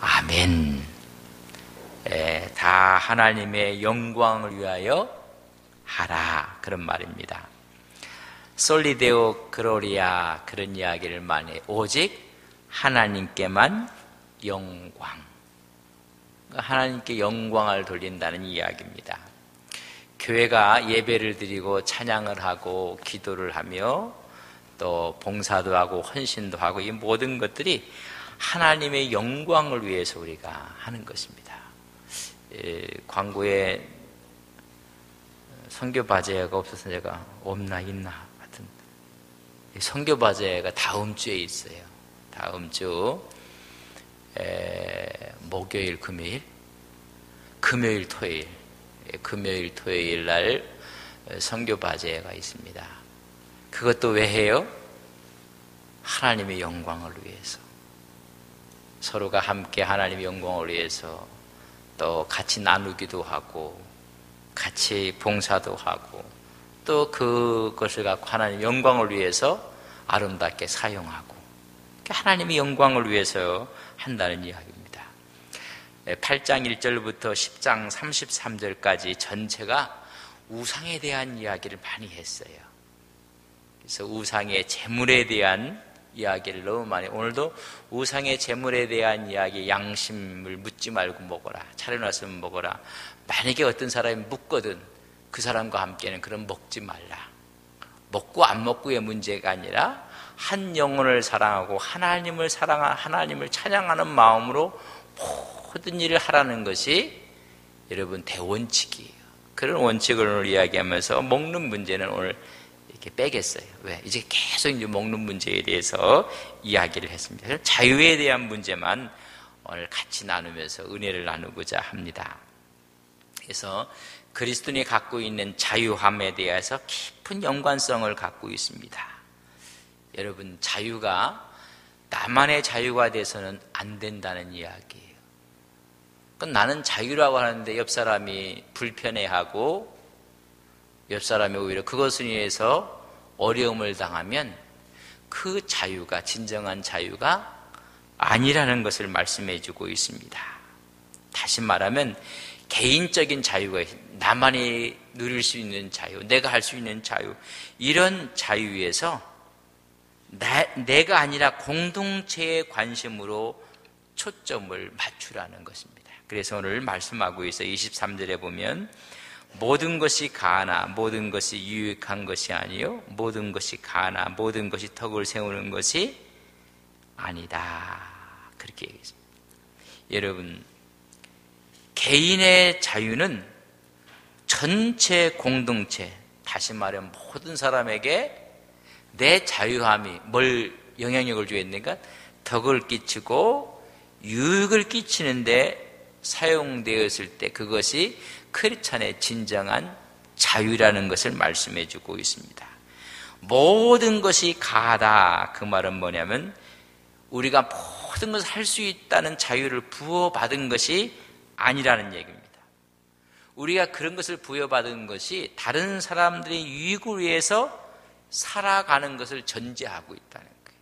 아멘. 다 하나님의 영광을 위하여 하라, 그런 말입니다. 솔리데오 글로리아, 그런 이야기를 많이 해요. 오직 하나님께만 영광, 하나님께 영광을 돌린다는 이야기입니다. 교회가 예배를 드리고 찬양을 하고 기도를 하며 또 봉사도 하고 헌신도 하고, 이 모든 것들이 하나님의 영광을 위해서 우리가 하는 것입니다. 광고에 선교 바제가 없어서 제가 없나 있나 하여튼 선교 바제가 다음 주에 있어요. 다음 주 목요일, 금요일, 토요일 날 선교 바제가 있습니다. 그것도 왜 해요? 하나님의 영광을 위해서. 서로가 함께 하나님의 영광을 위해서 또 같이 나누기도 하고 같이 봉사도 하고 또 그것을 갖고 하나님의 영광을 위해서 아름답게 사용하고, 하나님의 영광을 위해서 한다는 이야기입니다. 8장 1절부터 10장 33절까지 전체가 우상에 대한 이야기를 많이 했어요. 그래서 우상의 제물에 대한 이야기를 너무 많이, 오늘도 우상의 제물에 대한 이야기, 양심을 묻지 말고 먹어라, 차려놨으면 먹어라. 만약에 어떤 사람이 묻거든 그 사람과 함께는 그럼 먹지 말라. 먹고 안 먹고의 문제가 아니라 한 영혼을 사랑하고 하나님을 찬양하는 마음으로 모든 일을 하라는 것이 여러분 대원칙이에요. 그런 원칙을 오늘 이야기하면서 먹는 문제는 오늘 이렇게 빼겠어요. 왜? 이제 계속 이제 먹는 문제에 대해서 이야기를 했습니다. 그래서 자유에 대한 문제만 오늘 같이 나누면서 은혜를 나누고자 합니다. 그래서 그리스도인이 갖고 있는 자유함에 대해서 깊은 연관성을 갖고 있습니다. 여러분, 자유가 나만의 자유가 돼서는 안 된다는 이야기예요. 나는 자유라고 하는데 옆 사람이 불편해하고 옆 사람이 오히려 그것을 위해서 어려움을 당하면 그 자유가 진정한 자유가 아니라는 것을 말씀해 주고 있습니다. 다시 말하면 개인적인 자유가 있습니다. 나만이 누릴 수 있는 자유, 내가 할 수 있는 자유, 이런 자유에서 내가 아니라 공동체의 관심으로 초점을 맞추라는 것입니다. 그래서 오늘 말씀하고 있어요. 23절에 보면 모든 것이 가하나 모든 것이 유익한 것이 아니요 모든 것이 가하나 모든 것이 덕을 세우는 것이 아니다, 그렇게 얘기했습니다. 여러분, 개인의 자유는 전체 공동체, 다시 말해 모든 사람에게 내 자유함이 뭘 영향력을 주겠는가? 덕을 끼치고 유익을 끼치는데 사용되었을 때 그것이 크리스찬의 진정한 자유라는 것을 말씀해 주고 있습니다. 모든 것이 가하다, 그 말은 뭐냐면 우리가 모든 것을 할 수 있다는 자유를 부여받은 것이 아니라는 얘기입니다. 우리가 그런 것을 부여받은 것이 다른 사람들의 유익을 위해서 살아가는 것을 전제하고 있다는 거예요.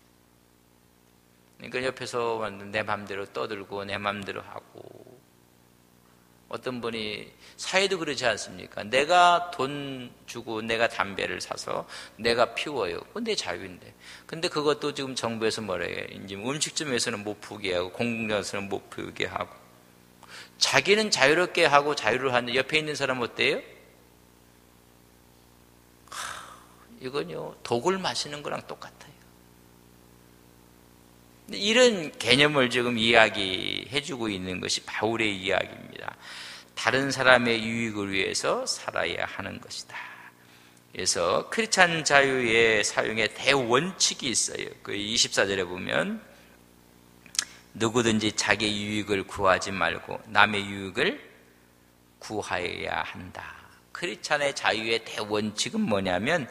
그러니까 옆에서 내 맘대로 떠들고 내 맘대로 하고, 어떤 분이 사회도 그러지 않습니까? 내가 돈 주고 내가 담배를 사서 내가 피워요. 그건 내 자유인데. 근데 그것도 지금 정부에서 뭐라 해요? 이제 음식점에서는 못 피우게 하고 공공장소는 못 피우게 하고, 자기는 자유롭게 하고 자유를 하는데 옆에 있는 사람 어때요? 이건요, 독을 마시는 거랑 똑같아요. 이런 개념을 지금 이야기해주고 있는 것이 바울의 이야기입니다. 다른 사람의 유익을 위해서 살아야 하는 것이다. 그래서 크리스찬 자유의 사용에 대원칙이 있어요. 그 24절에 보면 누구든지 자기 유익을 구하지 말고 남의 유익을 구하여야 한다. 크리스찬의 자유의 대원칙은 뭐냐면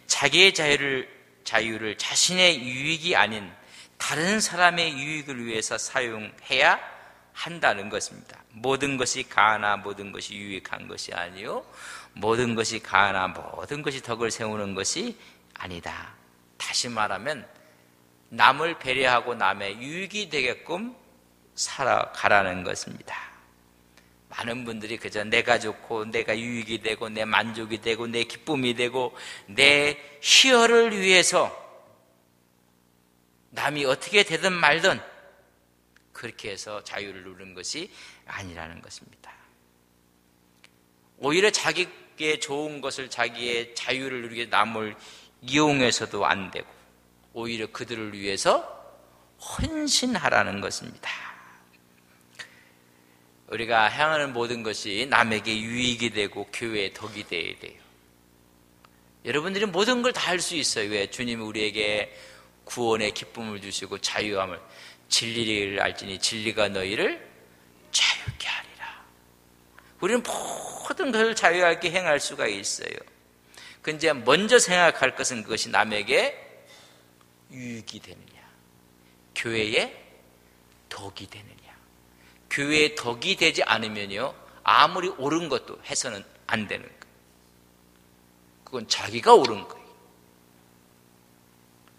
자기의 자유를 자신의 유익이 아닌 다른 사람의 유익을 위해서 사용해야 한다는 것입니다. 모든 것이 가하나 모든 것이 유익한 것이 아니요 모든 것이 가하나 모든 것이 덕을 세우는 것이 아니다. 다시 말하면 남을 배려하고 남의 유익이 되게끔 살아가라는 것입니다. 많은 분들이 그저 내가 좋고 내가 유익이 되고 내 만족이 되고 내 기쁨이 되고 내 희열을 위해서 남이 어떻게 되든 말든 그렇게 해서 자유를 누리는 것이 아니라는 것입니다. 오히려 자기의 좋은 것을, 자기의 자유를 누리게 남을 이용해서도 안 되고 오히려 그들을 위해서 헌신하라는 것입니다. 우리가 향하는 모든 것이 남에게 유익이 되고 교회에 덕이 되어야 돼요. 여러분들이 모든 걸 다 할 수 있어요. 왜? 주님이 우리에게 구원의 기쁨을 주시고 자유함을, 진리를 알지니 진리가 너희를 자유케 하리라. 우리는 모든 것을 자유하게 행할 수가 있어요. 근데 먼저 생각할 것은 그것이 남에게 유익이 되느냐, 교회에 덕이 되느냐. 교회에 덕이 되지 않으면요, 아무리 옳은 것도 해서는 안 되는 거예요. 그건 자기가 옳은 거예요.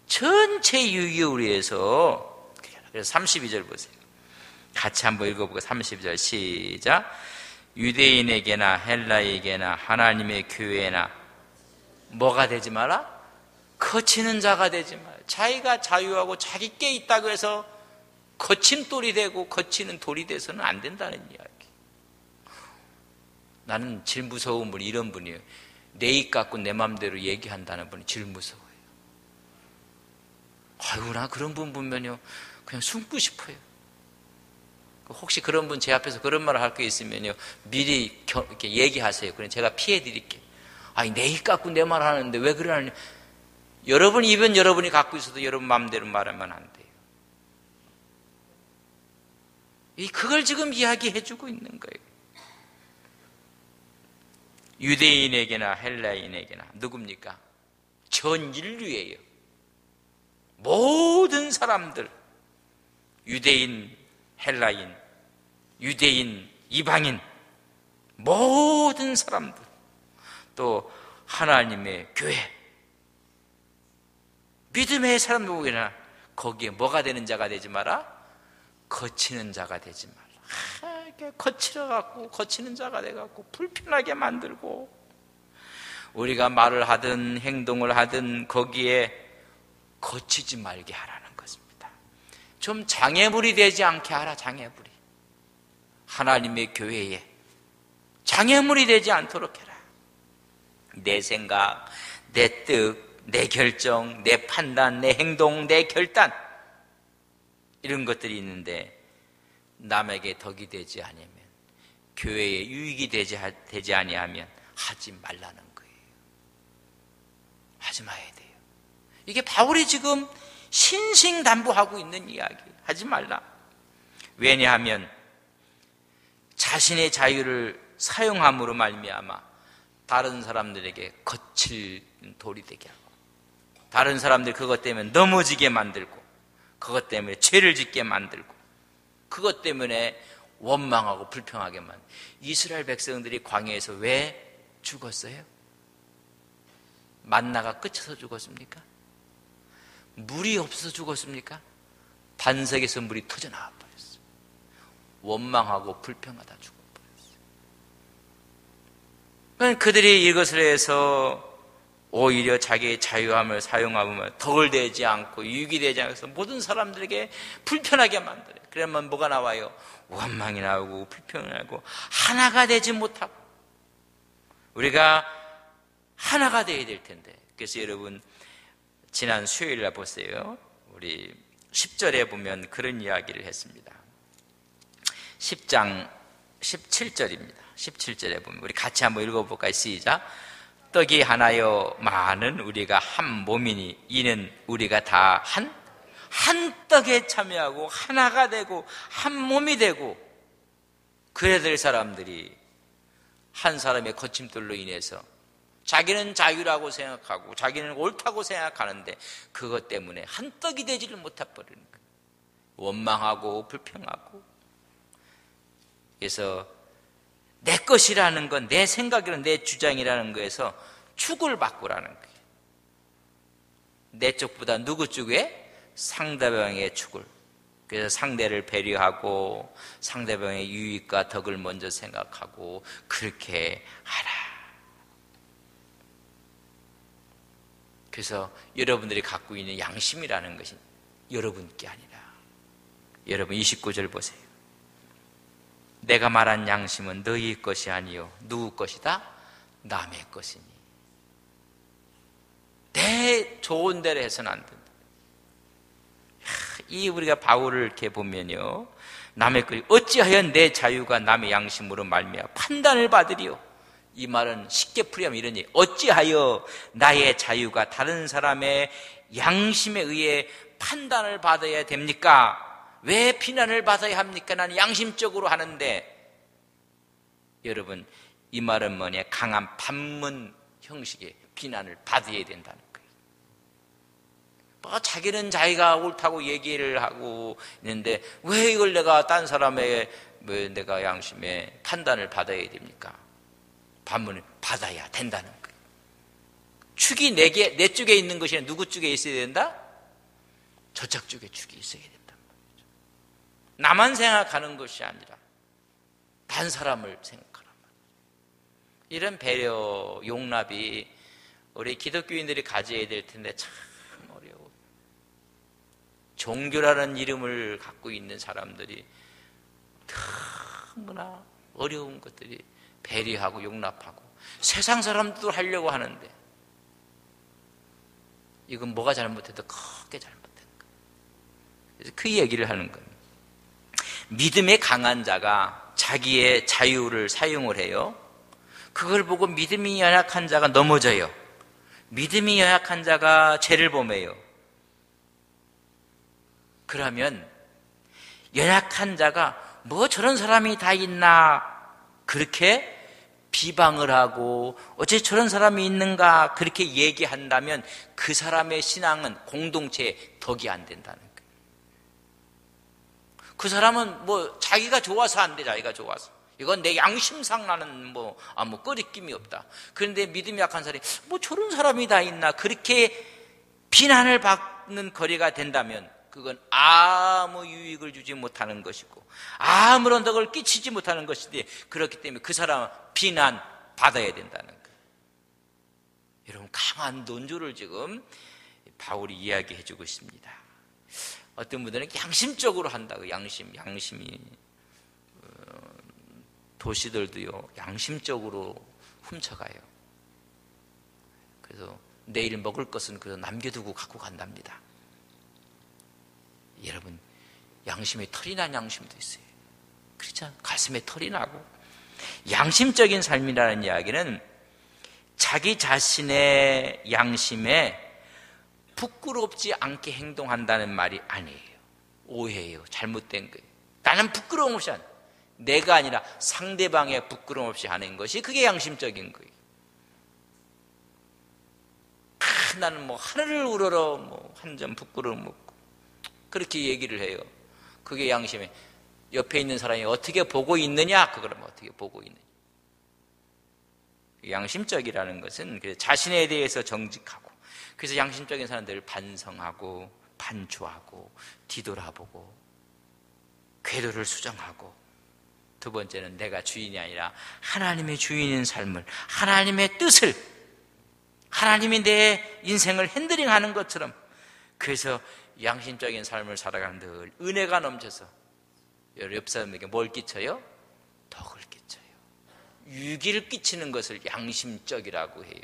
전체 유익을 위해서. 그래서 32절 보세요. 같이 한번 읽어보고 32절 시작. 유대인에게나 헬라에게나 하나님의 교회나 뭐가 되지 마라? 거치는 자가 되지 마라. 자기가 자유하고 자기 께 있다고 해서 거친 돌이 되고 거치는 돌이 돼서는 안 된다는 이야기. 나는 제일 무서운 분이 이런 분이에요. 내 입 갖고 내 맘대로 얘기한다는 분이 제일 무서워요. 아이고, 나 그런 분 보면요 그냥 숨고 싶어요. 혹시 그런 분 제 앞에서 그런 말을 할 게 있으면요 미리 이렇게 얘기하세요. 그럼 제가 피해 드릴게요. 아니, 내 입 갖고 내 말 하는데 왜 그러냐. 여러분 입은 여러분이 갖고 있어도 여러분 마음대로 말하면 안 돼요. 그걸 지금 이야기해 주고 있는 거예요. 유대인에게나 헬라인에게나 누굽니까? 전 인류예요. 모든 사람들, 유대인, 헬라인, 유대인, 이방인, 모든 사람들, 또 하나님의 교회, 믿음의 사람 누구나 거기에 뭐가 되는 자가 되지 마라? 거치는 자가 되지 말라. 이렇게 거칠어갖고 거치는 자가 돼갖고 불편하게 만들고, 우리가 말을 하든 행동을 하든 거기에 거치지 말게 하라는 것입니다. 좀 장애물이 되지 않게 하라. 장애물이, 하나님의 교회에 장애물이 되지 않도록 해라. 내 생각, 내 뜻, 내 결정, 내 판단, 내 행동, 내 결단, 이런 것들이 있는데 남에게 덕이 되지 아니하면, 교회에 유익이 되지 아니하면 하지 말라는 거예요. 하지 마야 돼요. 이게 바울이 지금 신신당부하고 있는 이야기. 하지 말라. 왜냐하면 자신의 자유를 사용함으로 말미암아 다른 사람들에게 거칠 돌이 되게 하고, 다른 사람들 그것 때문에 넘어지게 만들고, 그것 때문에 죄를 짓게 만들고, 그것 때문에 원망하고 불평하게 만들고. 이스라엘 백성들이 광야에서 왜 죽었어요? 만나가 끝에서 죽었습니까? 물이 없어서 죽었습니까? 반석에서 물이 터져나와 버렸어요. 원망하고 불평하다 죽어버렸어요. 그러니까 그들이 이것을 해서 오히려 자기의 자유함을 사용하면 덕을 되지 않고 유익이 되지 않아서 모든 사람들에게 불편하게 만들어요. 그러면 뭐가 나와요? 원망이 나오고 불평이 나고 하나가 되지 못하고. 우리가 하나가 되어야 될 텐데. 그래서 여러분 지난 수요일 날 보세요. 우리 10절에 보면 그런 이야기를 했습니다. 10장 17절입니다. 17절에 보면 우리 같이 한번 읽어볼까요? 시작. 떡이 하나여 많은 우리가 한 몸이니 이는 우리가 다 한 떡에 참여하고 하나가 되고 한 몸이 되고, 그래야 될 사람들이 한 사람의 거침돌로 인해서 자기는 자유라고 생각하고 자기는 옳다고 생각하는데 그것 때문에 한 떡이 되지를 못해버리는 거예요. 원망하고 불평하고. 그래서 내 것이라는 건, 내 생각이라는, 내 주장이라는 거에서 축을 바꾸라는 거예요. 내 쪽보다 누구 쪽에? 상대방의 축을. 그래서 상대를 배려하고 상대방의 유익과 덕을 먼저 생각하고 그렇게 하라. 그래서 여러분들이 갖고 있는 양심이라는 것이 여러분께 아니라, 여러분 29절 보세요. 내가 말한 양심은 너희 것이 아니요 누구 것이다? 남의 것이니. 내 좋은 대로 해서는 안 된다. 이 우리가 바울을 이렇게 보면요, 남의 것 어찌하여 내 자유가 남의 양심으로 말미암아 판단을 받으리요. 이 말은 쉽게 풀이하면 이러니, 어찌하여 나의 자유가 다른 사람의 양심에 의해 판단을 받아야 됩니까? 왜 비난을 받아야 합니까? 나는 양심적으로 하는데. 여러분, 이 말은 뭐냐? 강한 반문 형식의 비난을 받아야 된다는 거예요. 뭐 자기는 자기가 옳다고 얘기를 하고 있는데 왜 이걸 내가 딴 사람의 내가 양심에 판단을 받아야 됩니까? 반문을 받아야 된다는 거예요. 축이 내 쪽에 있는 것이 누구 쪽에 있어야 된다? 저쪽 쪽에 축이 있어야 된단 말이죠. 나만 생각하는 것이 아니라 단 사람을 생각하란 말이에요. 이런 배려, 용납이 우리 기독교인들이 가져야 될 텐데 참 어려워. 종교라는 이름을 갖고 있는 사람들이 너무나 어려운 것들이 배려하고 용납하고 세상 사람들도 하려고 하는데 이건 뭐가 잘못해도 크게 잘못된 거예요. 그래서 그 얘기를 하는 겁니다. 믿음에 강한 자가 자기의 자유를 사용을 해요. 그걸 보고 믿음이 연약한 자가 넘어져요. 믿음이 연약한 자가 죄를 범해요. 그러면 연약한 자가 뭐 저런 사람이 다 있나 그렇게 비방을 하고 어째 저런 사람이 있는가 그렇게 얘기한다면 그 사람의 신앙은 공동체에 덕이 안 된다는 거예요. 그 사람은 뭐 자기가 좋아서 안 돼. 자기가 좋아서 이건 내 양심상 나는 뭐 아무 꺼리낌이 없다. 그런데 믿음이 약한 사람이 뭐 저런 사람이 다 있나 그렇게 비난을 받는 거리가 된다면 그건 아무 유익을 주지 못하는 것이고 아무런 덕을 끼치지 못하는 것인데, 그렇기 때문에 그 사람은 비난 받아야 된다는 거예요. 여러분, 강한 논조를 지금 바울이 이야기해 주고 있습니다. 어떤 분들은 양심적으로 한다고. 양심이 도시들도요 양심적으로 훔쳐가요. 그래서 내일 먹을 것은 그래서 남겨두고 갖고 간답니다. 여러분, 양심에 털이 난 양심도 있어요. 그렇죠? 가슴에 털이 나고. 양심적인 삶이라는 이야기는 자기 자신의 양심에 부끄럽지 않게 행동한다는 말이 아니에요. 오해예요. 잘못된 거예요. 나는 부끄러움 없이 하는, 내가 아니라 상대방의 부끄러움 없이 하는 것이 그게 양심적인 거예요. 나는 뭐 하늘을 우러러 뭐 한 점 부끄러움 없고 그렇게 얘기를 해요. 그게 양심에, 옆에 있는 사람이 어떻게 보고 있느냐, 그걸 어떻게 보고 있느냐. 양심적이라는 것은 자신에 대해서 정직하고, 그래서 양심적인 사람들을 반성하고 반추하고 뒤돌아보고 궤도를 수정하고, 두 번째는 내가 주인이 아니라 하나님의 주인인 삶을, 하나님의 뜻을, 하나님이 내 인생을 핸들링하는 것처럼, 그래서 양심적인 삶을 살아가는 늘 은혜가 넘쳐서 옆 사람에게 뭘 끼쳐요? 덕을 끼쳐요. 유익을 끼치는 것을 양심적이라고 해요.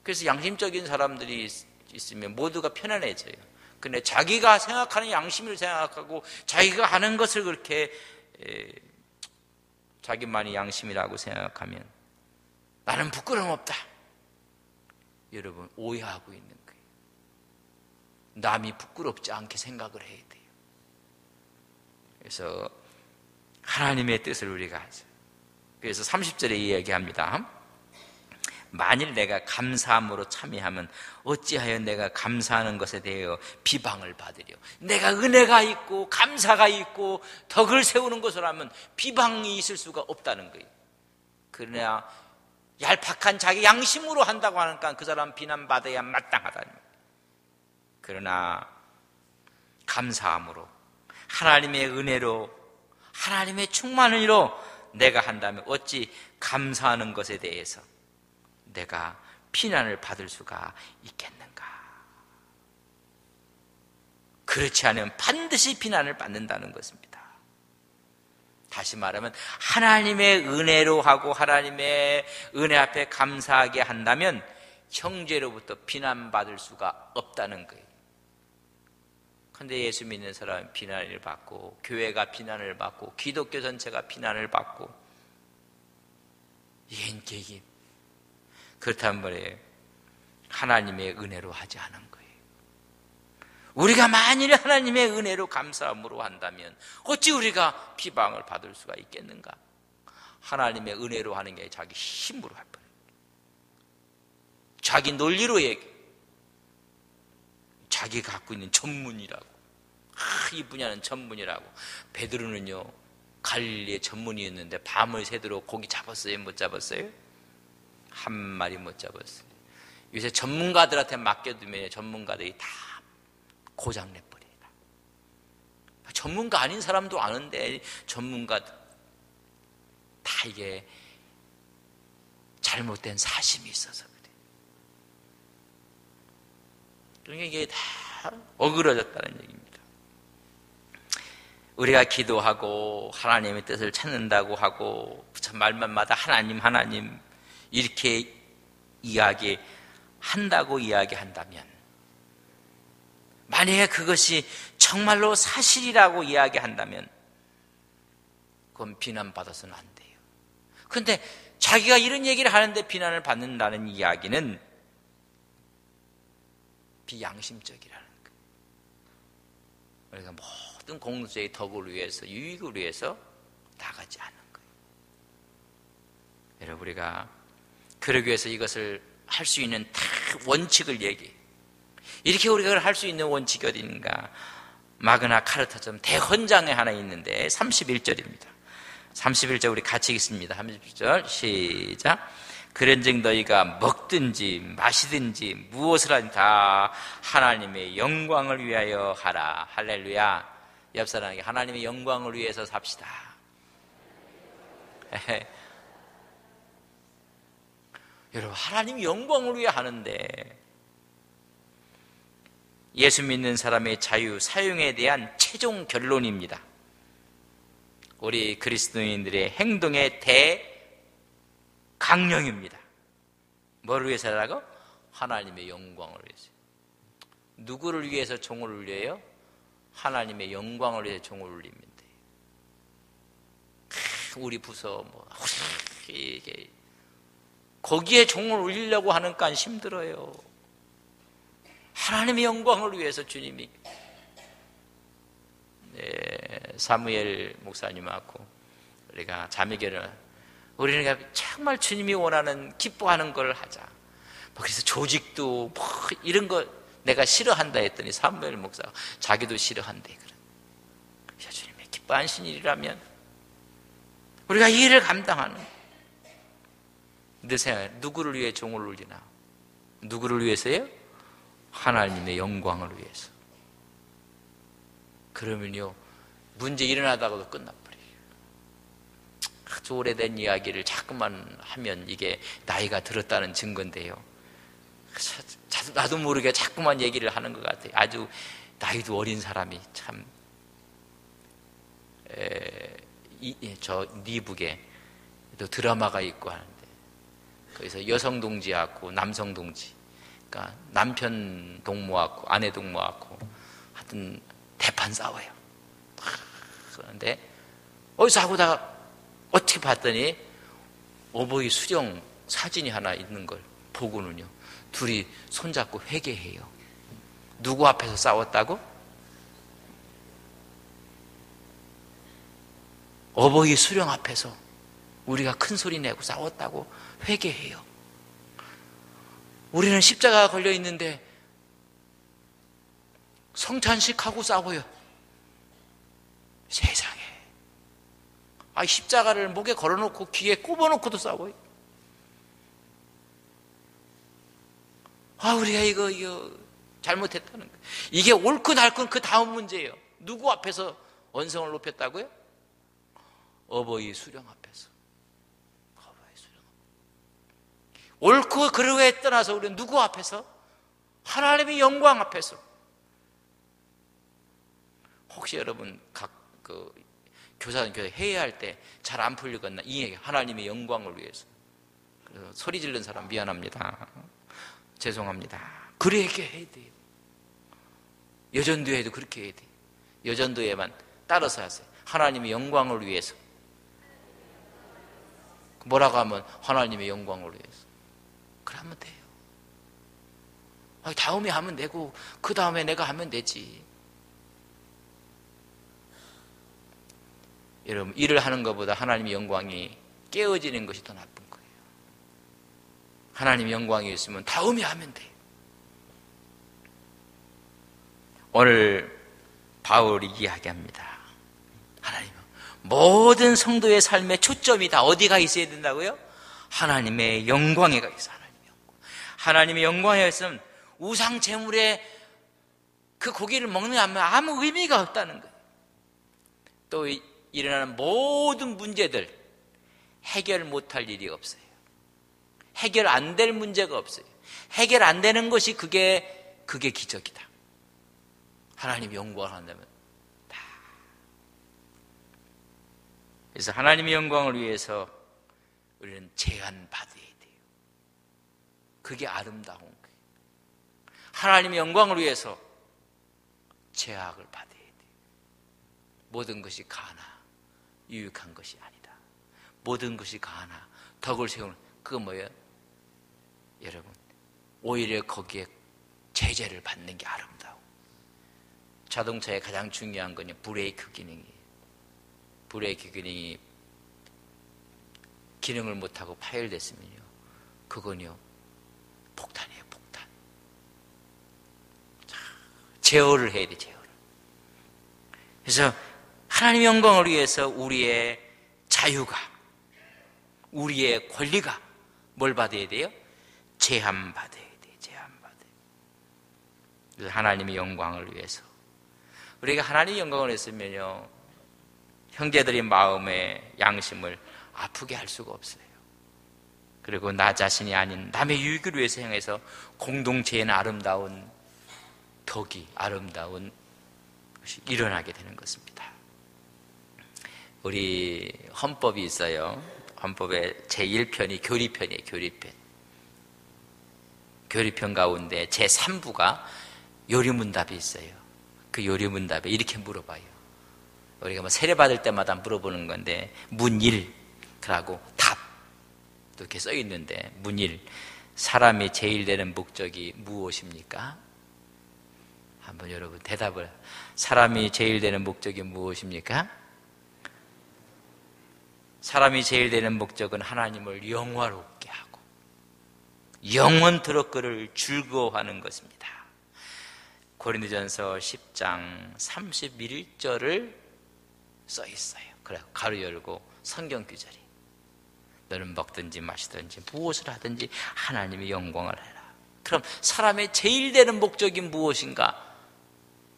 그래서 양심적인 사람들이 있으면 모두가 편안해져요. 근데 자기가 생각하는 양심을 생각하고 자기가 하는 것을 그렇게 자기만이 양심이라고 생각하면 나는 부끄러움 없다. 여러분, 오해하고 있는 거예요. 남이 부끄럽지 않게 생각을 해야 돼요. 그래서 하나님의 뜻을 우리가 하죠. 그래서 30절에 이야기합니다. 만일 내가 감사함으로 참여하면 어찌하여 내가 감사하는 것에 대하여 비방을 받으려. 내가 은혜가 있고 감사가 있고 덕을 세우는 것을 하면 비방이 있을 수가 없다는 거예요. 그러나 얄팍한 자기 양심으로 한다고 하니까 그 사람 비난받아야 마땅하다는 거예요. 그러나 감사함으로, 하나님의 은혜로, 하나님의 충만으로 내가 한다면 어찌 감사하는 것에 대해서 내가 비난을 받을 수가 있겠는가? 그렇지 않으면 반드시 비난을 받는다는 것입니다. 다시 말하면 하나님의 은혜로 하고 하나님의 은혜 앞에 감사하게 한다면 형제로부터 비난받을 수가 없다는 거예요. 그런데 예수 믿는 사람은 비난을 받고, 교회가 비난을 받고, 기독교 전체가 비난을 받고, 이게 그렇다면 뭐예요? 하나님의 은혜로 하지 않은 거예요. 우리가 만일 하나님의 은혜로 감사함으로 한다면 어찌 우리가 비방을 받을 수가 있겠는가? 하나님의 은혜로 하는 게 자기 힘으로 할 뻔해요. 자기 논리로 얘기해. 자기가 갖고 있는 전문이라고. 이 분야는 전문이라고. 베드로는요, 갈릴리의 전문이었는데 밤을 새도록 고기 잡았어요? 못 잡았어요? 한 마리 못 잡았어요. 요새 전문가들한테 맡겨두면 전문가들이 다 고장내버려요. 전문가 아닌 사람도 아는데 전문가 다 이게 잘못된 사심이 있어서 그래요. 그러니까 이게 다 어그러졌다는 얘기입니다. 우리가 기도하고 하나님의 뜻을 찾는다고 하고 참 말만마다 하나님 이렇게 이야기한다고 이야기한다면, 만약에 그것이 정말로 사실이라고 이야기한다면 그건 비난받아서는 안 돼요. 그런데 자기가 이런 얘기를 하는데 비난을 받는다는 이야기는 비양심적이라는 거예요. 우리가 모든 공동체의 덕을 위해서, 유익을 위해서 나가지 않는 거예요. 여러분, 우리가 그러기 위해서 이것을 할 수 있는 다 원칙을 얘기해요. 이렇게 우리가 할 수 있는 원칙이 어디 있는가? 마그나 카르타처럼 대헌장에 하나 있는데 31절입니다. 31절 우리 같이 읽습니다. 31절 시작. 그런즉 너희가 먹든지 마시든지 무엇을 하든지 다 하나님의 영광을 위하여 하라. 할렐루야. 옆 사람에게 하나님의 영광을 위해서 삽시다. 여러분, 하나님 영광을 위해 하는데 예수 믿는 사람의 자유, 사용에 대한 최종 결론입니다. 우리 그리스도인들의 행동의 대강령입니다. 뭐를 위해서라고? 하나님의 영광을 위해서. 누구를 위해서 종을 울려요? 하나님의 영광을 위해서 종을 울리면 돼요. 우리 부서 이게 거기에 종을 울리려고 하니까 힘들어요. 하나님의 영광을 위해서 주님이 사무엘 목사님하고 우리가 자매결을, 우리는 정말 주님이 원하는 기뻐하는 걸 하자. 그래서 조직도 이런 거 내가 싫어한다 했더니 사무엘 목사가 자기도 싫어한대. 그래. 주님이 기뻐하신 일이라면 우리가 이 일을 감당하는. 근데 생각해, 누구를 위해 종을 울리나? 누구를 위해서요? 하나님의 영광을 위해서. 그러면요, 문제 일어나다가도 끝나버려요. 아주 오래된 이야기를 자꾸만 하면 이게 나이가 들었다는 증거인데요. 나도 모르게 자꾸만 얘기를 하는 것 같아요. 아주 나이도 어린 사람이 참, 저 니북에 또 드라마가 있고 하는데, 거기서 여성 동지하고 남성 동지, 그러니까 남편 동무하고 아내 동무하고 하여튼 대판 싸워요. 그런데 어디서 하고다가 어떻게 봤더니 어버이 수령 사진이 하나 있는 걸 보고는요, 둘이 손잡고 회개해요. 누구 앞에서 싸웠다고? 어버이 수령 앞에서 우리가 큰 소리 내고 싸웠다고 회개해요. 우리는 십자가가 걸려 있는데 성찬식하고 싸워요. 세상에. 십자가를 목에 걸어놓고 귀에 꼽아놓고도 싸워요. 우리가 이거 잘못했다는 거예요. 이게 옳고 옳건 그 다음 문제예요. 누구 앞에서 언성을 높였다고요? 어버이 수령 앞에서. 어버이 수령. 옳고 그르게 떠나서 우리는 누구 앞에서? 하나님의 영광 앞에서. 혹시 여러분 교사는 회의할 때 잘 안 풀리거나 이 얘기 하나님의 영광을 위해서 그래서 소리 지르는 사람 미안합니다. 죄송합니다. 그렇게 해야 돼요. 여전도에도 그렇게 해야 돼요. 여전도에만 따라서 하세요. 하나님의 영광을 위해서. 뭐라고 하면 하나님의 영광을 위해서. 그러면 돼요. 다음에 하면 되고 그 다음에 내가 하면 되지. 여러분, 일을 하는 것보다 하나님의 영광이 깨어지는 것이 더 나쁜 거예요. 하나님의 영광이 있으면 다음에 하면 돼요. 오늘 바울이 이야기합니다. 하나님, 모든 성도의 삶의 초점이 다 어디가 있어야 된다고요? 하나님의 영광에 가 있어. 하나님의 영광에 있으면 우상 제물에 그 고기를 먹는 아무 의미가 없다는 거예요. 또 일어나는 모든 문제들 해결 못할 일이 없어요. 해결 안 될 문제가 없어요. 해결 안 되는 것이 그게 기적이다. 하나님 영광을 한다면 다. 그래서 하나님의 영광을 위해서 우리는 제한받아야 돼요. 그게 아름다운 거예요. 하나님의 영광을 위해서 제약을 받아야 돼요. 모든 것이 가나 유익한 것이 아니다. 모든 것이 가나 덕을 세우는 그거 뭐예요? 여러분, 오히려 거기에 제재를 받는 게 아름다워. 자동차의 가장 중요한 건 브레이크 기능이에요. 브레이크 기능이 기능을 못하고 파열됐으면요, 그건요 폭탄이에요. 폭탄. 자, 제어를 해야 돼. 제어를. 그래서 하나님의 영광을 위해서 우리의 자유가, 우리의 권리가 뭘 받아야 돼요? 제한받아야 돼요. 제한받아야 돼요. 그래서 하나님의 영광을 위해서 우리가 하나님의 영광을 했으면요, 형제들의 마음의 양심을 아프게 할 수가 없어요. 그리고 나 자신이 아닌 남의 유익을 위해서 행해서 공동체에는 아름다운 덕이, 아름다운 것이 일어나게 되는 것입니다. 우리 헌법이 있어요. 헌법의 제1편이 교리편이에요. 교리편. 교리편 가운데 제3부가 요리문답이 있어요. 그 요리문답에 이렇게 물어봐요. 우리가 세례받을 때마다 물어보는 건데, 문일, 그러고 답 이렇게 써 있는데, 문일, 사람이 제일 되는 목적이 무엇입니까? 한번 여러분 대답을. 사람이 제일 되는 목적이 무엇입니까? 사람이 제일 되는 목적은 하나님을 영화롭게 하고 영원토록 그를 즐거워하는 것입니다. 고린도전서 10장 31절을 써 있어요. 그래, 가로 열고 성경 구절이, 너는 먹든지 마시든지 무엇을 하든지 하나님의 영광을 해라. 그럼 사람의 제일 되는 목적이 무엇인가?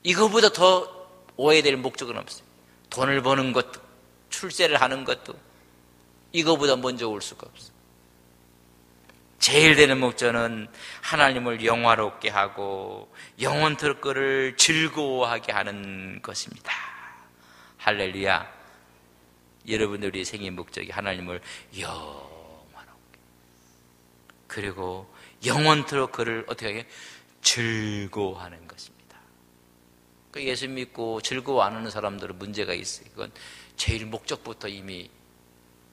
이거보다 더 오해될 목적은 없어요. 돈을 버는 것도, 출세를 하는 것도 이거보다 먼저 올 수가 없어요. 제일 되는 목적은 하나님을 영화롭게 하고 영원토록 그를 즐거워하게 하는 것입니다. 할렐루야. 여러분들의 생의 목적이 하나님을 영화롭게, 그리고 영원토록 그를 어떻게 하게? 즐거워하는 것입니다. 예수 믿고 즐거워 안 하는 사람들은 문제가 있어요. 이건 제일 목적부터 이미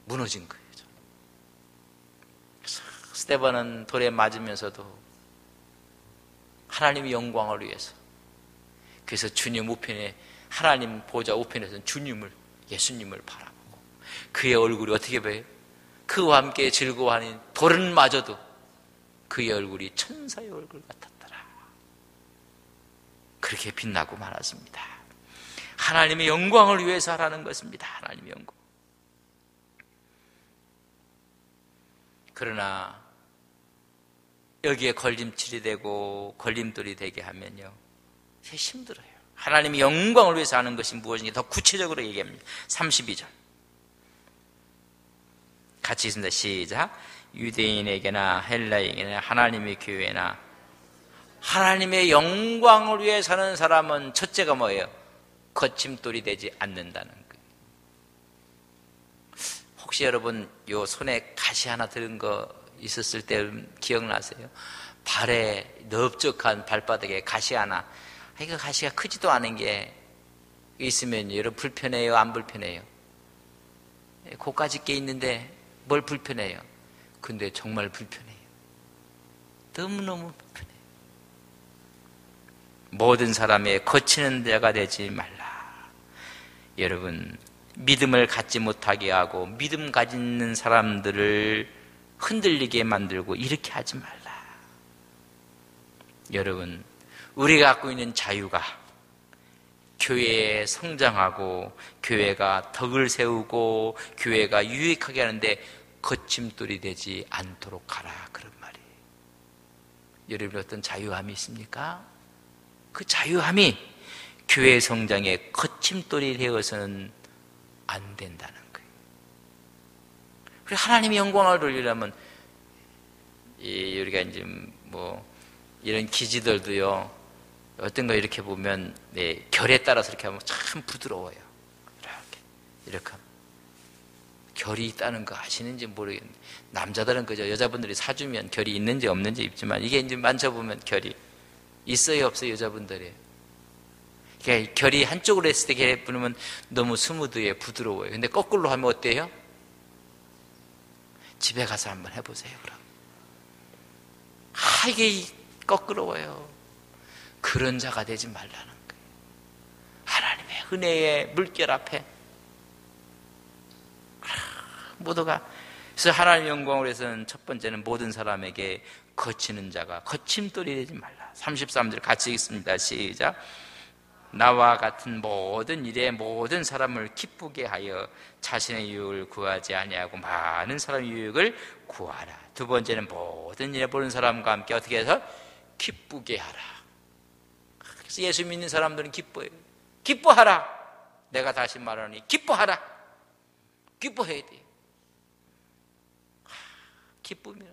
무너진 거예요. 스데반은 돌에 맞으면서도 하나님의 영광을 위해서, 그래서 주님 우편에, 하나님 보좌 우편에서는 주님을, 예수님을 바라보고 그의 얼굴이 어떻게 보여요? 그와 함께 즐거워하는 돌은 마저도 그의 얼굴이 천사의 얼굴 같았더라. 그렇게 빛나고 말았습니다. 하나님의 영광을 위해서 하라는 것입니다. 하나님의 영광. 그러나 여기에 걸림질이 되고 걸림돌이 되게 하면요, 이게 힘들어요. 하나님의 영광을 위해서 하는 것이 무엇인지 더 구체적으로 얘기합니다. 32절 같이 있습니다. 시작. 유대인에게나 헬라인에게나 하나님의 교회나 하나님의 영광을 위해 사는 사람은 첫째가 뭐예요? 거침돌이 되지 않는다는 거예요. 혹시 여러분 요 손에 가시 하나 들은 거 있었을 때 기억나세요? 발에 넓적한 발바닥에 가시 하나, 이거 가시가 크지도 않은 게 있으면 여러분 불편해요? 안 불편해요? 고까지 게 있는데 뭘 불편해요? 근데 정말 불편해요. 너무너무 불편해요. 모든 사람의 거치는 자가 되지 말라. 여러분, 믿음을 갖지 못하게 하고 믿음 가지는 사람들을 흔들리게 만들고 이렇게 하지 말라. 여러분, 우리가 갖고 있는 자유가 교회에 성장하고 교회가 덕을 세우고 교회가 유익하게 하는데 거침돌이 되지 않도록 하라, 그런 말이에요. 여러분, 어떤 자유함이 있습니까? 그 자유함이 교회 성장의 거침돌이 되어서는 안 된다는 거예요. 그리고 하나님의 영광을 돌리려면 우리가 이제 뭐 이런 기지들도요, 어떤 거 이렇게 보면 결에 따라서 이렇게 하면 참 부드러워요. 이렇게 하면. 결이 있다는 거 아시는지 모르겠는데, 남자들은 그죠, 여자분들이 사주면 결이 있는지 없는지 있지만 이게 이제 만져보면 결이 있어요 없어요? 여자분들이 그러니까 결이 한쪽으로 했을 때 이렇게 부르면 너무 스무드해, 부드러워요. 근데 거꾸로 하면 어때요? 집에 가서 한번 해보세요. 그럼 이게 거꾸로워요. 그런 자가 되지 말라는 거예요. 하나님의 은혜의 물결 앞에 모두가. 그래서 하나님의 영광을 위해서는 첫 번째는 모든 사람에게 거치는 자가 거침돌이 되지 말라. 33절 같이 읽습니다. 시작. 나와 같은 모든 일에 모든 사람을 기쁘게 하여 자신의 유익을 구하지 아니하고 많은 사람의 유익을 구하라. 두 번째는 모든 일에 모든 사람과 함께 어떻게 해서 기쁘게 하라. 그래서 예수 믿는 사람들은 기뻐해요. 기뻐하라. 내가 다시 말하니 기뻐하라. 기뻐해야 돼요. 기쁨이라.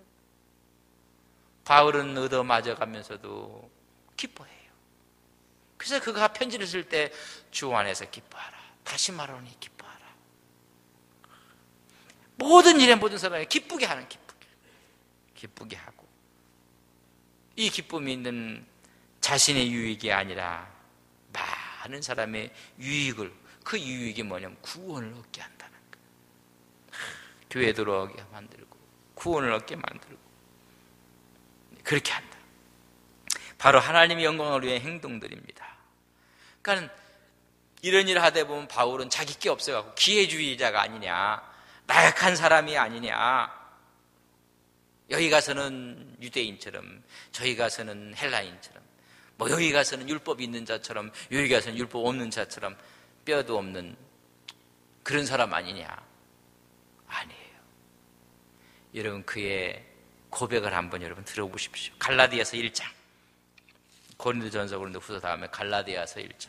바울은 얻어맞아 가면서도 기뻐해요. 그래서 그가 편지를 쓸 때 주 안에서 기뻐하라. 다시 말하니 기뻐하라. 모든 일에 모든 사람이 기쁘게 하는, 기쁘게 하고, 이 기쁨이 있는 자신의 유익이 아니라 많은 사람의 유익을, 그 유익이 뭐냐면 구원을 얻게 한다는 거예요. 교회 들어오게 만들고 구원을 얻게 만들고 그렇게 한다. 바로 하나님의 영광을 위한 행동들입니다. 그러니까 이런 일을 하다 보면 바울은 자기 게 없어갖고 기회주의자가 아니냐, 나약한 사람이 아니냐, 여기 가서는 유대인처럼 저기 가서는 헬라인처럼, 뭐 여기 가서는 율법이 있는 자처럼 여기 가서는 율법 없는 자처럼 뼈도 없는 그런 사람 아니냐. 아니에요. 여러분, 그의 고백을 한번 여러분 들어보십시오. 갈라디아서 1장, 고린도전서 고린도후서 다음에 갈라디아서 1장.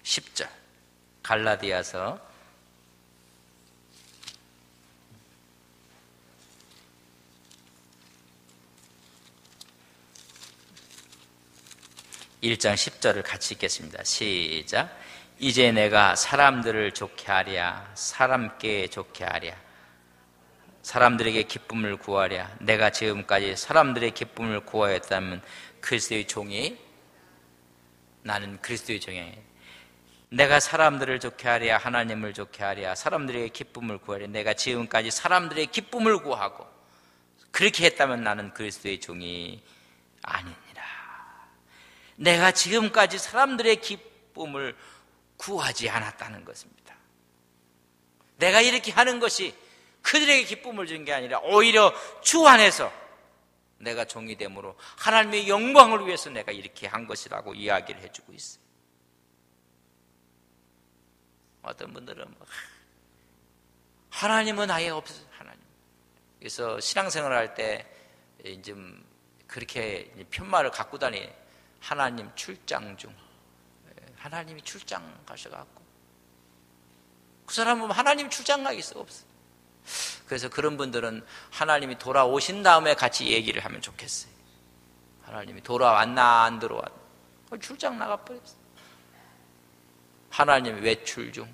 10절 갈라디아서 1장 10절을 같이 읽겠습니다. 시작. 이제 내가 사람들을 좋게 하랴, 사람께 좋게 하랴, 사람들에게 기쁨을 구하랴. 내가 지금까지 사람들의 기쁨을 구하였다면 그리스도의 종이, 나는 그리스도의 종이, 내가 사람들을 좋게 하랴, 하나님을 좋게 하랴, 사람들에게 기쁨을 구하랴. 내가 지금까지 사람들의 기쁨을 구하고 그렇게 했다면 나는 그리스도의 종이 아니니라. 내가 지금까지 사람들의 기쁨을 구하지 않았다는 것입니다. 내가 이렇게 하는 것이 그들에게 기쁨을 준 게 아니라 오히려 주 안에서 내가 종이 됨으로 하나님의 영광을 위해서 내가 이렇게 한 것이라고 이야기를 해주고 있어요. 어떤 분들은 하나님은 아예 없어요. 하나님. 그래서 신앙생활을 할 때 좀 그렇게 편말을 갖고 다니. 하나님 출장 중. 하나님이 출장 가셔갖고 그 사람은 하나님 출장 가겠어 없어. 그래서 그런 분들은 하나님이 돌아오신 다음에 같이 얘기를 하면 좋겠어요. 하나님이 돌아왔나 안 들어왔나. 출장 나가버렸어. 하나님 외출 중.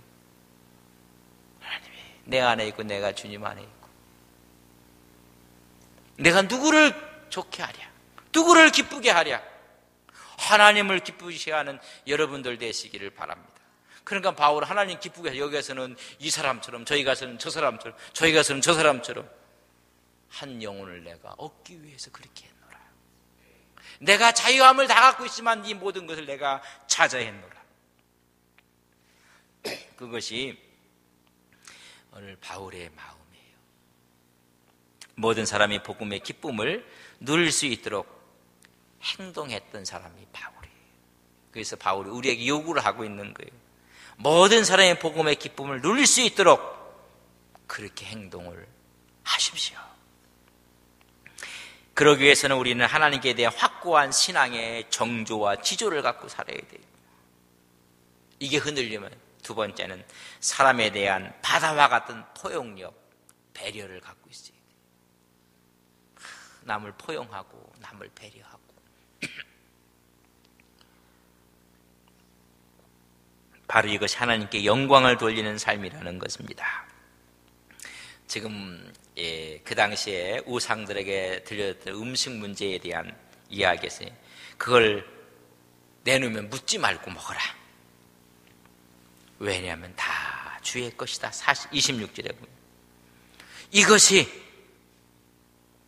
하나님이 내 안에 있고 내가 주님 안에 있고 내가 누구를 좋게 하랴, 누구를 기쁘게 하랴. 하나님을 기쁘시게 하는 여러분들 되시기를 바랍니다. 그러니까 바울은 하나님 기쁘게 해서 여기 가서는 이 사람처럼, 저희 가서는 저 사람처럼, 저희 가서는 저 사람처럼 한 영혼을 내가 얻기 위해서 그렇게 했노라. 내가 자유함을 다 갖고 있지만 이 모든 것을 내가 찾아했노라. 그것이 오늘 바울의 마음이에요. 모든 사람이 복음의 기쁨을 누릴 수 있도록 행동했던 사람이 바울이에요. 그래서 바울이 우리에게 요구를 하고 있는 거예요. 모든 사람의 복음의 기쁨을 누릴 수 있도록 그렇게 행동을 하십시오. 그러기 위해서는 우리는 하나님께 대한 확고한 신앙의 정조와 지조를 갖고 살아야 돼요. 이게 흔들리면 두 번째는 사람에 대한 바다와 같은 포용력, 배려를 갖고 있어야 돼요. 남을 포용하고 남을 배려하고 바로 이것이 하나님께 영광을 돌리는 삶이라는 것입니다. 지금 그 당시에 우상들에게 들려줬던 음식 문제에 대한 이야기였어요. 그걸 내놓으면 묻지 말고 먹어라. 왜냐하면 다 주의 것이다. 26절에 보면 이것이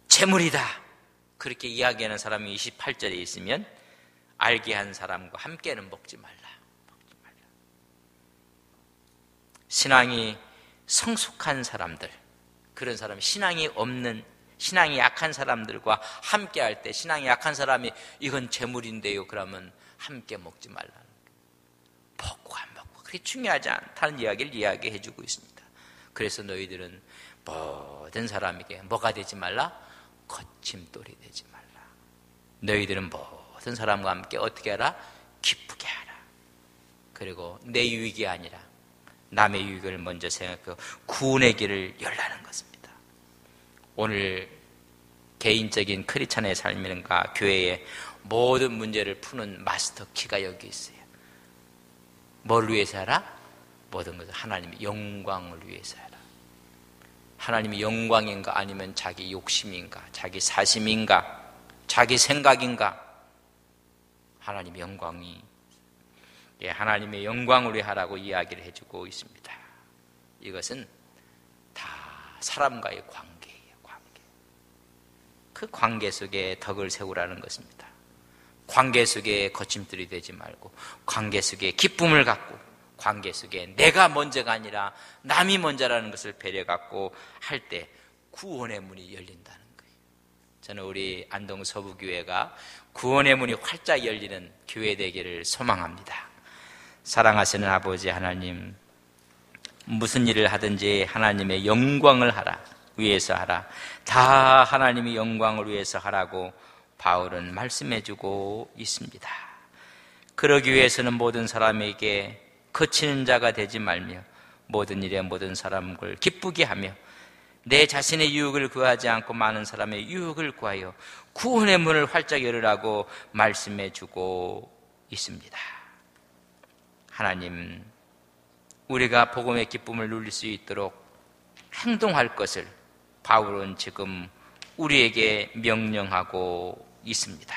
재물이다. 그렇게 이야기하는 사람이 28절에 있으면 알게 한 사람과 함께는 먹지 말라. 신앙이 성숙한 사람들, 그런 사람이 신앙이 없는, 신앙이 약한 사람들과 함께 할 때 신앙이 약한 사람이 이건 재물인데요 그러면 함께 먹지 말라는 거예요. 먹고 안 먹고 그게 중요하지 않다는 이야기를 이야기해 주고 있습니다. 그래서 너희들은 모든 사람에게 뭐가 되지 말라? 거침돌이 되지 말라. 너희들은 모든 사람과 함께 어떻게 하라? 기쁘게 하라. 그리고 내 유익이 아니라 남의 유익을 먼저 생각하고 구원의 길을 열라는 것입니다. 오늘 개인적인 크리스찬의 삶이란가 교회의 모든 문제를 푸는 마스터 키가 여기 있어요. 뭘 위해서 하라? 모든 것을 하나님의 영광을 위해서 하라. 하나님의 영광인가 아니면 자기 욕심인가, 자기 사심인가, 자기 생각인가? 하나님의 영광이 하나님의 영광을 위해 하라고 이야기를 해주고 있습니다. 이것은 다 사람과의 관계예요. 관계. 그 관계 속에 덕을 세우라는 것입니다. 관계 속에 거침들이 되지 말고 관계 속에 기쁨을 갖고 관계 속에 내가 먼저가 아니라 남이 먼저라는 것을 배려 갖고 할 때 구원의 문이 열린다는 거예요. 저는 우리 안동 서부교회가 구원의 문이 활짝 열리는 교회 되기를 소망합니다. 사랑하시는 아버지 하나님, 무슨 일을 하든지 하나님의 영광을 하라, 위해서 하라. 다 하나님의 영광을 위해서 하라고 바울은 말씀해주고 있습니다. 그러기 위해서는 모든 사람에게 거치는 자가 되지 말며 모든 일에 모든 사람을 기쁘게 하며 내 자신의 유익을 구하지 않고 많은 사람의 유익을 구하여 구원의 문을 활짝 열으라고 말씀해주고 있습니다. 하나님, 우리가 복음의 기쁨을 누릴 수 있도록 행동할 것을 바울은 지금 우리에게 명령하고 있습니다.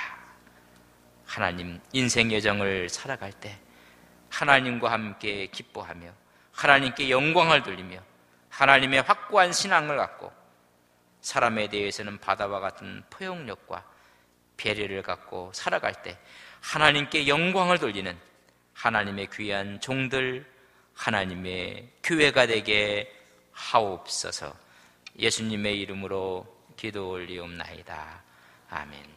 하나님, 인생 여정을 살아갈 때 하나님과 함께 기뻐하며 하나님께 영광을 돌리며 하나님의 확고한 신앙을 갖고 사람에 대해서는 바다와 같은 포용력과 배려를 갖고 살아갈 때 하나님께 영광을 돌리는 하나님의 귀한 종들, 하나님의 교회가 되게 하옵소서. 예수님의 이름으로 기도 올리옵나이다. 아멘.